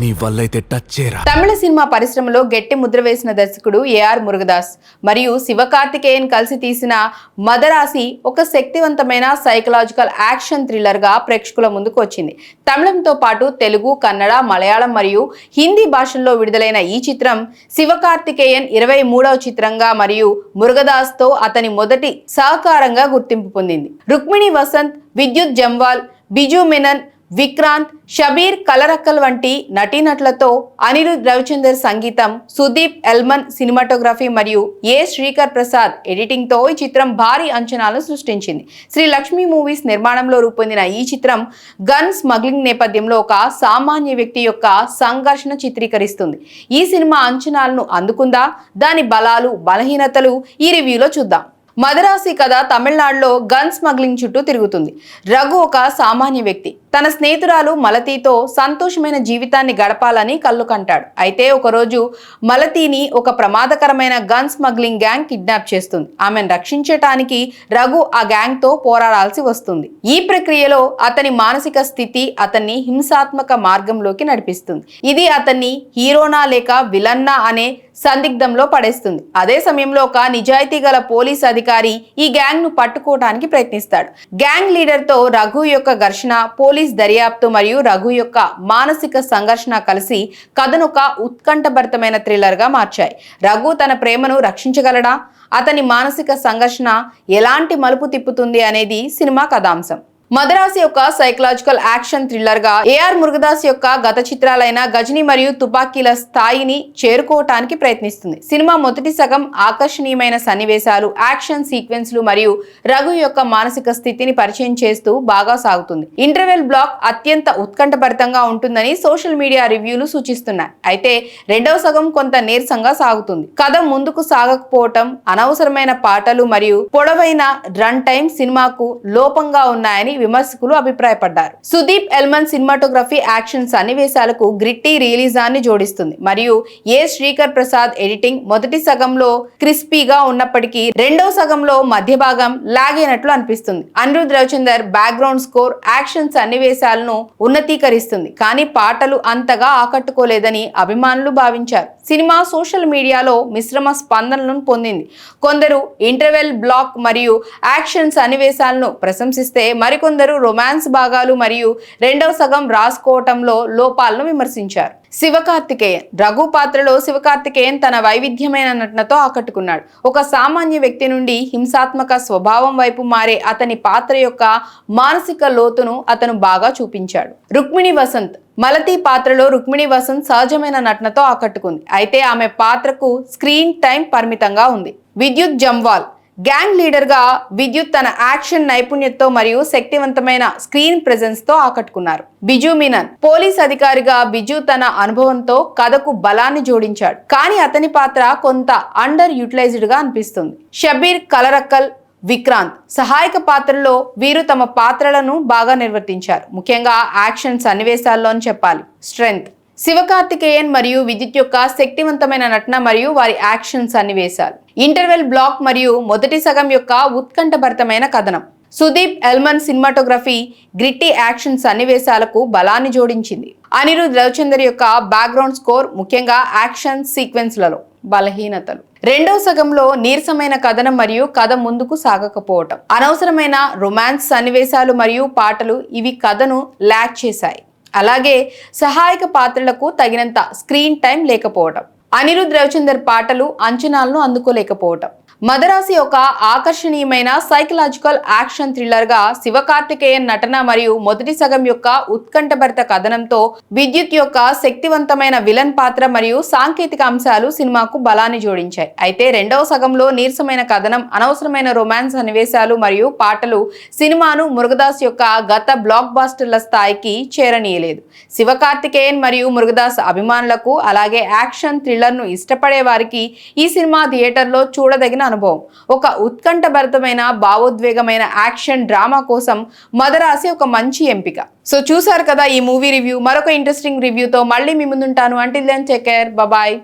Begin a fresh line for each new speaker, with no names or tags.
నీ వల్లైతే టచ్ చేయరా.
తమిళ సినిమా పరిశ్రమలో గట్టి ముద్ర వేసిన దర్శకుడు ఏఆర్ మురుగదాస్ మరియు శివకార్తికేయన్ కలిసి తీసిన మదరాసి ఒక శక్తివంతమైన సైకలాజికల్ యాక్షన్ థ్రిల్లర్ గా ప్రేక్షకుల ముందుకు వచ్చింది. తమిళంతో పాటు తెలుగు, కన్నడ, మలయాళం మరియు హిందీ భాషల్లో విడుదలైన ఈ చిత్రం శివకార్తికేయన్ 23వ చిత్రంగా మరియు మురుగదాస్ తో అతని మొదటి సహకారంగా గుర్తింపు పొందింది. రుక్మిణి వసంత్, విద్యుత్ జంవాల్, బిజు మెనన్, విక్రాంత్, షబీర్ కలరక్కల్ వంటి నటీనటులతో అనిరుద్ రవిచందర్ సంగీతం, సుదీప్ ఎల్మన్ సినిమాటోగ్రఫీ మరియు ఏ శ్రీకర్ ప్రసాద్ ఎడిటింగ్ తో ఈ చిత్రం భారీ అంచనాలను సృష్టించింది. శ్రీ లక్ష్మీ మూవీస్ నిర్మాణంలో రూపొందిన ఈ చిత్రం గన్ స్మగ్లింగ్ నేపథ్యంలో ఒక సామాన్య వ్యక్తి యొక్క సంఘర్షణ చిత్రీకరిస్తుంది. ఈ సినిమా అంచనాలను అందుకుందా? దాని బలాలు, బలహీనతలు ఈ రివ్యూలో చూద్దాం. మదరాసి కథ తమిళనాడులో గన్ స్మగ్లింగ్ చుట్టూ తిరుగుతుంది. రఘు ఒక సామాన్య వ్యక్తి. తన స్నేహితురాలు మలతీతో సంతోషమైన జీవితాన్ని గడపాలని కళ్ళు కంటాడు. అయితే ఒకరోజు మలతీని ఒక ప్రమాదకరమైన గన్ స్మగ్లింగ్ గ్యాంగ్ కిడ్నాప్ చేస్తుంది. ఆమెను రక్షించటానికి రఘు ఆ గ్యాంగ్ తో పోరాడాల్సి వస్తుంది. ఈ ప్రక్రియలో అతని మానసిక స్థితి అతన్ని హింసాత్మక మార్గంలోకి నడిపిస్తుంది. ఇది అతన్ని హీరోనా లేక విలన్నా అనే సందిగ్ధంలో పడేస్తుంది. అదే సమయంలో ఒక నిజాయితీ గల పోలీస్ అధికారి ఈ గ్యాంగ్ ను పట్టుకోవడానికి ప్రయత్నిస్తాడు. గ్యాంగ్ లీడర్ తో రఘు యొక్క ఘర్షణ, పోలీస్ దర్యాప్తు మరియు రఘు యొక్క మానసిక సంఘర్షణ కలిసి కథను ఒక ఉత్కంఠభరితమైన థ్రిల్లర్ గా మార్చాయి. రఘు తన ప్రేమను రక్షించగలడా? అతని మానసిక సంఘర్షణ ఎలాంటి మలుపు తిప్పుతుంది అనేది సినిమా కథాంశం. మదరాసి యొక్క సైకలాజికల్ యాక్షన్ థ్రిల్లర్ గా ఏఆర్ మురుగదాస్ యొక్క గత చిత్రాలైన గజని మరియు తుపాకీల స్థాయిని చేరుకోవటానికి ప్రయత్నిస్తుంది. సినిమా మొదటి సగం ఆకర్షణీయమైన సన్నివేశాలు, యాక్షన్ సీక్వెన్స్లు మరియు రఘు యొక్క మానసిక స్థితిని పరిచయం చేస్తూ బాగా సాగుతుంది. ఇంటర్వెల్ బ్లాక్ అత్యంత ఉత్కంఠభరితంగా ఉంటుందని సోషల్ మీడియా రివ్యూలు సూచిస్తున్నాయి. అయితే రెండవ సగం కొంత నీరసంగా సాగుతుంది. కథ ముందుకు సాగకపోవటం, అనవసరమైన పాటలు మరియు పొడవైన రన్ టైం సినిమాకు లోపంగా ఉన్నాయని విమర్శకులు అభిప్రాయపడ్డారు. సుదీప్ ఎల్మన్ సినిమాటోగ్రఫీ యాక్షన్ సన్నివేశాలకు గ్రిట్టి రియలిజాన్ని జోడిస్తుంది మరియు ఏ శ్రీకర్ ప్రసాద్ ఎడిటింగ్ మొదటి సగంలో క్రిస్పీగా ఉన్నప్పటికీ రెండవ సగంలో మధ్య భాగం లాగైనట్లు అనిపిస్తుంది. Anirudh Ravichander background score action సన్నివేశాలను ఉన్నతీకరిస్తుంది, కానీ పాటలు అంతగా ఆకట్టుకోలేదని అభిమానులు భావించారు. సినిమా సోషల్ మీడియాలో మిశ్రమ స్పందనలను పొందింది. కొందరు ఇంటర్వెల్ బ్లాక్ మరియు యాక్షన్ సన్నివేశాలను ప్రశంసిస్తే మరికొందరు రొమాన్స్ భాగాలు మరియు రెండవ సగం రాసుకోవటంలో లోపాలను విమర్శించారు. శివకార్తికేయన్ రఘు పాత్రలో శివకార్తికేయన్ తన వైవిధ్యమైన నటనతో ఆకట్టుకున్నాడు. ఒక సామాన్య వ్యక్తి నుండి హింసాత్మక స్వభావం వైపు మారే అతని పాత్ర యొక్క మానసిక లోతును అతను బాగా చూపించాడు. రుక్మిణి వసంత్ మలతీ పాత్రలో రుక్మిణి వసంత్ సహజమైన నటనతో ఆకట్టుకుంది. అయితే ఆమె పాత్రకు స్క్రీన్ టైం పరిమితంగా ఉంది. విద్యుత్ జంవాల్ గ్యాంగ్ లీడర్ గా విద్యుత్ తన యాక్షన్ నైపుణ్యంతో మరియు శక్తివంతమైన స్క్రీన్ ప్రెజెన్స్ తో ఆకట్టుకున్నారు. బిజు మీనన్ పోలీస్ అధికారిగా బిజు తన అనుభవంతో కథకు బలాన్ని జోడించాడు, కానీ అతని పాత్ర కొంత అండర్ యూటిలైజ్డ్ గా అనిపిస్తుంది. షబీర్ కలరక్కల్, విక్రాంత్ సహాయక పాత్రలో వీరు తమ పాత్రలను బాగా నిర్వర్తించారు, ముఖ్యంగా యాక్షన్ సన్నివేశాల్లో అని చెప్పాలి. స్ట్రెంగ్త్ శివకార్తికేయన్ మరియు విద్యుత్ యొక్క శక్తివంతమైన నటన మరియు వారి యాక్షన్ సన్నివేశాలు. ఇంటర్వెల్ బ్లాక్ మరియు మొదటి సగం యొక్క ఉత్కంఠభరితమైన కథనం. సుదీప్ ఎల్మన్ సినిమాటోగ్రఫీ గ్రిట్టి యాక్షన్ సన్నివేశాలకు బలాన్ని జోడించింది. అనిరుద్ రవిచందర్ యొక్క బ్యాక్గ్రౌండ్ స్కోర్, ముఖ్యంగా యాక్షన్ సీక్వెన్స్లలో బలహీనతలు. రెండవ సగంలో నీరసమైన కథనం మరియు కథ ముందుకు సాగకపోవటం, అనవసరమైన రొమాన్స్ సన్నివేశాలు మరియు పాటలు ఇవి కథను ల్యాక్ చేశాయి. అలాగే సహాయక పాత్రలకు తగినంత స్క్రీన్ టైం లేకపోవటం, అనిరుద్ రవిచందర్ పాటలు అంచనాలను అందుకోలేకపోవటం. మదరాసి ఒక ఆకర్షణీయమైన సైకలాజికల్ యాక్షన్ థ్రిల్లర్ గా శివకార్తికేయన్ నటన మరియు మొదటి సగం యొక్క ఉత్కంఠభరిత కథనంతో విద్యుత్ యొక్క శక్తివంతమైన విలన్ పాత్ర మరియు సాంకేతిక అంశాలు సినిమాకు బలాన్ని జోడించాయి. అయితే రెండవ సగంలో నీరసమైన కథనం, అనవసరమైన రొమాన్స్ సన్నివేశాలు మరియు పాటలు సినిమాను మురుగదాస్ యొక్క గత బ్లాక్ బాస్టర్ల స్థాయికి చేరనీయలేదు. శివకార్తికేయన్ మరియు మురుగదాస్ అభిమానులకు, అలాగే యాక్షన్ థ్రిల్లర్ ను ఇష్టపడే వారికి ఈ సినిమా థియేటర్లో చూడదగిన అనుభవం. ఒక ఉత్కంఠభరితమైన భావోద్వేగమైన యాక్షన్ డ్రామా కోసం మదరాసి ఒక మంచి ఎంపిక. సో చూసారు కదా ఈ మూవీ రివ్యూ. మరొక ఇంట్రెస్టింగ్ రివ్యూతో మళ్ళీ మీ ముందుంటాను. Until then take care, bye.